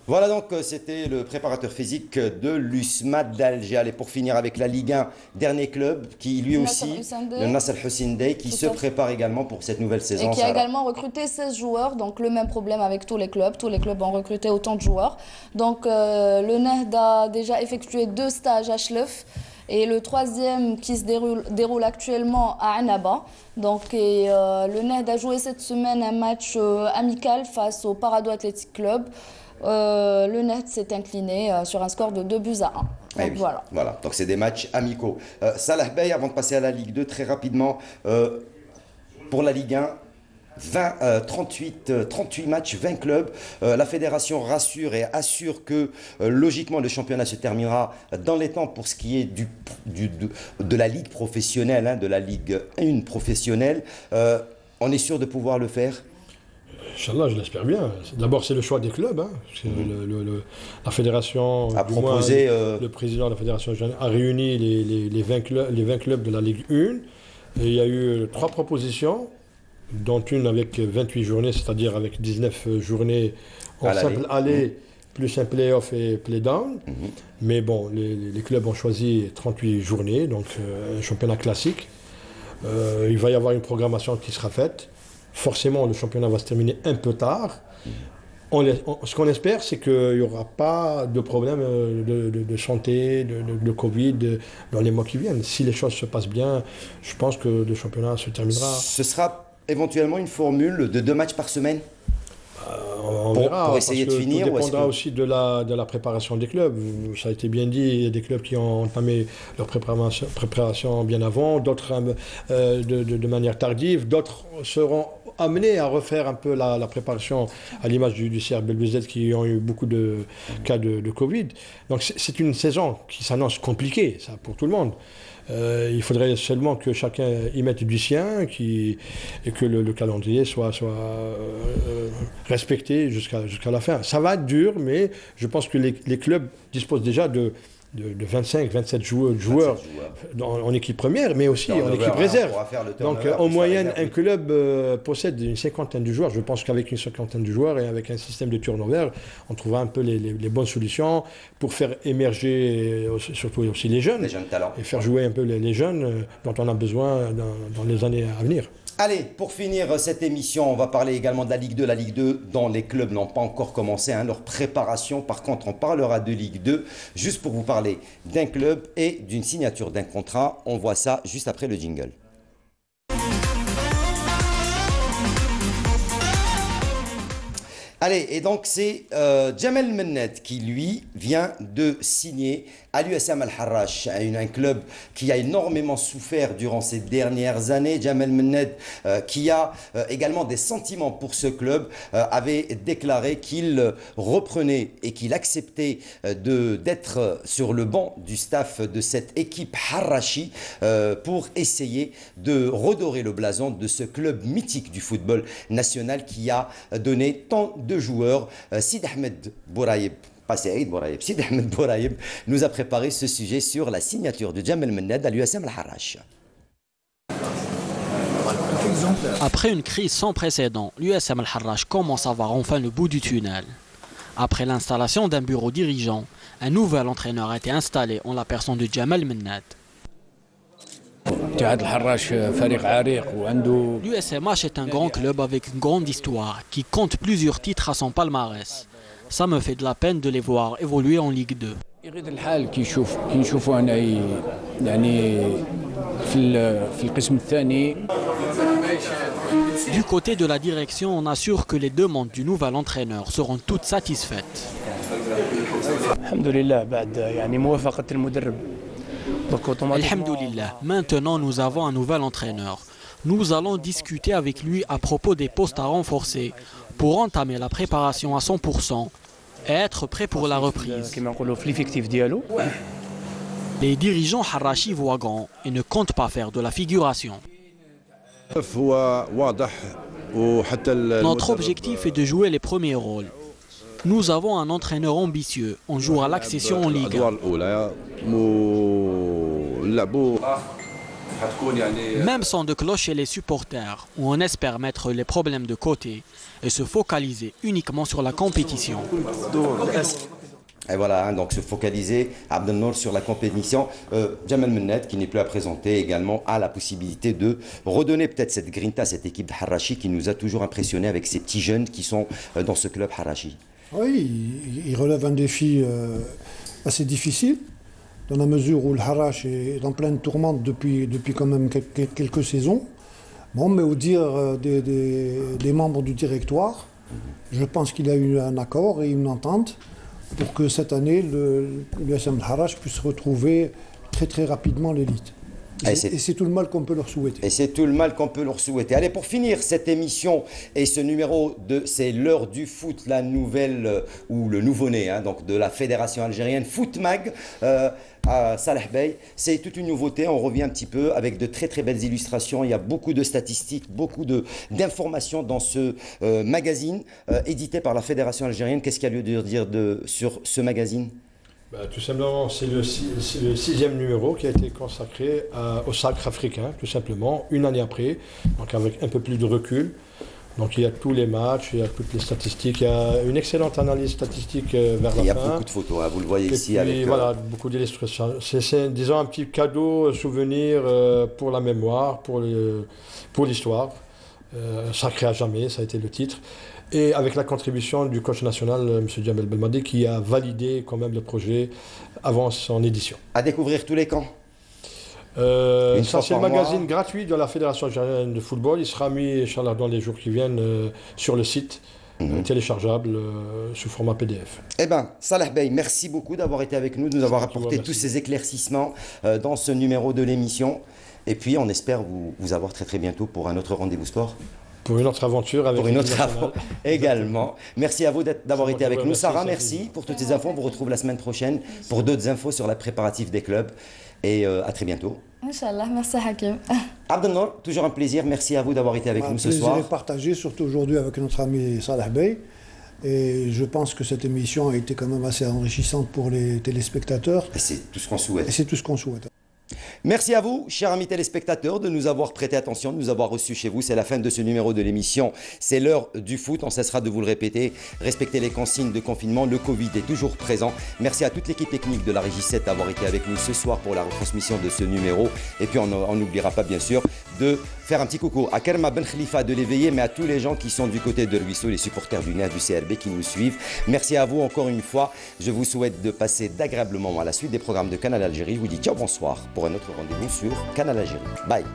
Voilà donc, c'était le préparateur physique de l'USMA d'Alger. Allez, pour finir avec la Ligue 1, dernier club qui lui aussi, le Nasser Hussein-Dey, qui se prépare également pour cette nouvelle saison. Et qui a également recruté 16 joueurs, donc le même problème avec tous les clubs ont recruté autant de joueurs. Donc le Nehd a déjà effectué 2 stages à Chlef et le 3e qui se déroule actuellement à Annaba. Donc le Nehd a joué cette semaine un match amical face au Parado Athletic Club. Le Nehd s'est incliné sur un score de 2-1. Donc, voilà, donc c'est des matchs amicaux. Salah Bey, avant de passer à la Ligue 2, très rapidement, pour la Ligue 1, 38 matchs, 20 clubs. La fédération rassure et assure que logiquement le championnat se terminera dans les temps pour ce qui est de la Ligue professionnelle, hein, de la Ligue 1 professionnelle. On est sûr de pouvoir le faire? Inch'Allah, je l'espère bien. D'abord, c'est le choix des clubs. Hein, la fédération a proposé. Le président de la fédération a réuni les 20 clubs de la Ligue 1. Et il y a eu 3 propositions, dont une avec 28 journées, c'est-à-dire avec 19 journées en simple aller, plus un play-off et play-down. Mais bon, les clubs ont choisi 38 journées, donc un championnat classique. Il va y avoir une programmation qui sera faite. Forcément, le championnat va se terminer un peu tard. Ce qu'on espère, c'est qu'il n'y aura pas de problème de santé, de Covid dans les mois qui viennent. Si les choses se passent bien, je pense que le championnat se terminera. Ce sera éventuellement une formule de 2 matchs par semaine? On verra, pour essayer de finir. Tout dépendra aussi de la préparation des clubs. Ça a été bien dit, il y a des clubs qui ont entamé leur préparation bien avant, d'autres de manière tardive, d'autres seront amenés à refaire un peu la préparation à l'image du CR Belbezet qui ont eu beaucoup de cas de Covid. Donc c'est une saison qui s'annonce compliquée, ça, pour tout le monde. Il faudrait seulement que chacun y mette du sien et que le calendrier soit respecté jusqu'à la fin. Ça va être dur, mais je pense que les clubs disposent déjà de 25-27 joueurs en équipe première, mais aussi en équipe réserve. Donc en moyenne, un club possède une cinquantaine de joueurs. Je pense qu'avec une cinquantaine de joueurs et avec un système de turnover, on trouvera un peu les bonnes solutions pour faire émerger surtout aussi les jeunes talents. Et faire jouer un peu les jeunes dont on a besoin dans les années à venir. Allez, pour finir cette émission, on va parler également de la Ligue 2. La Ligue 2, dont les clubs n'ont pas encore commencé leur préparation. Par contre, on parlera de Ligue 2, juste pour vous parler d'un club et d'une signature d'un contrat. On voit ça juste après le jingle. Allez, et donc c'est Djamel Mennet qui, lui, vient de signer à l'USM Al-Harrach, un club qui a énormément souffert durant ces dernières années. Djamel Mennet, qui a également des sentiments pour ce club, avait déclaré qu'il reprenait et qu'il acceptait d'être sur le banc du staff de cette équipe Harrachi pour essayer de redorer le blason de ce club mythique du football national qui a donné tant de joueurs. Sid Ahmed Bouraïb, pas Saïd Bouraïb, Sid Ahmed Bouraïb nous a préparé ce sujet sur la signature de Djamel Mennet à l'USM Al-Harrach. Après une crise sans précédent, l'USM Al-Harrach commence à voir enfin le bout du tunnel. Après l'installation d'un bureau dirigeant, un nouvel entraîneur a été installé en la personne de Djamel Mennet. L'USMH est un grand club avec une grande histoire qui compte plusieurs titres à son palmarès. Ça me fait de la peine de les voir évoluer en Ligue 2. Du côté de la direction, on assure que les demandes du nouvel entraîneur seront toutes satisfaites. Alhamdulillah, maintenant nous avons un nouvel entraîneur. Nous allons discuter avec lui à propos des postes à renforcer pour entamer la préparation à 100% et être prêt pour la reprise. Les dirigeants Harrachi voient grand et ne comptent pas faire de la figuration. Notre objectif est de jouer les premiers rôles. Nous avons un entraîneur ambitieux. On jouera l'accession en Ligue 1. Même sans de cloche chez les supporters, où on espère mettre les problèmes de côté et se focaliser uniquement sur la compétition. Et voilà, donc se focaliser, Abdelnour, sur la compétition. Djamel Mennet, qui n'est plus à présenter, également a la possibilité de redonner peut-être cette grinta à cette équipe de Harrachi qui nous a toujours impressionnés avec ces petits jeunes qui sont dans ce club Harrachi. Oui, il relève un défi assez difficile, dans la mesure où le Harrach est en pleine tourmente depuis quand même quelques saisons. Bon, mais au dire des membres du directoire, je pense qu'il y a eu un accord et une entente pour que cette année, l'USM Al-Harrach puisse retrouver très rapidement l'élite. Et c'est tout le mal qu'on peut leur souhaiter. Et c'est tout le mal qu'on peut leur souhaiter. Allez, pour finir cette émission et ce numéro de C'est l'heure du foot, la nouvelle ou le nouveau-né donc de la fédération algérienne Foot Mag à Salah Bey. C'est toute une nouveauté. On revient un petit peu avec de très belles illustrations. Il y a beaucoup de statistiques, beaucoup d'informations dans ce magazine édité par la fédération algérienne. Qu'est-ce qu'il y a lieu de dire sur ce magazine ? Tout simplement, c'est le 6e numéro qui a été consacré au sacre africain, tout simplement, une année après, donc avec un peu plus de recul. Donc il y a tous les matchs, il y a toutes les statistiques, il y a une excellente analyse statistique vers la fin. Il y a beaucoup de photos, vous le voyez ici. Puis, voilà, beaucoup d'illustrations. C'est, disons, un petit cadeau, souvenir pour la mémoire, pour l'histoire. sacré à jamais, ça a été le titre. Et avec la contribution du coach national, M. Djamel Belmadi, qui a validé quand même le projet avant son édition. À découvrir tous les camps. Ça, c'est le magazine gratuit de la Fédération algérienne de football. Il sera mis, Inch'Allah, dans les jours qui viennent sur le site, téléchargeable sous format PDF. Eh bien, Salah Bey, merci beaucoup d'avoir été avec nous, de nous avoir apporté tous ces éclaircissements dans ce numéro de l'émission. Et puis, on espère vous avoir très bientôt pour un autre rendez-vous sport. Pour une autre aventure avec une autre aventure également. Merci à vous d'avoir été avec nous. Sarah, merci pour toutes ces infos. On vous retrouve la semaine prochaine pour d'autres infos sur les préparatifs des clubs. Et à très bientôt. Inch'Allah, merci Hakim. Abdelnour, toujours un plaisir. Merci à vous d'avoir été avec nous ce soir. Un plaisir partagé, surtout aujourd'hui avec notre ami Salah Bey. Et je pense que cette émission a été quand même assez enrichissante pour les téléspectateurs. Et c'est tout ce qu'on souhaite. Et c'est tout ce qu'on souhaite. Merci à vous, chers amis téléspectateurs, de nous avoir prêté attention, de nous avoir reçus chez vous. C'est la fin de ce numéro de l'émission. C'est l'heure du foot. On cessera de vous le répéter. Respectez les consignes de confinement. Le Covid est toujours présent. Merci à toute l'équipe technique de la Régie 7 d'avoir été avec nous ce soir pour la retransmission de ce numéro. Et puis, on n'oubliera pas, bien sûr, de faire un petit coucou à Kerma Ben Khalifa de l'éveiller, mais à tous les gens qui sont du côté de Ruisseau, les supporters du NEF, du CRB qui nous suivent. Merci à vous encore une fois. Je vous souhaite de passer d'agréables moments à la suite des programmes de Canal Algérie. Je vous dis ciao, bonsoir pour un autre rendez-vous sur Canal Algérie. Bye.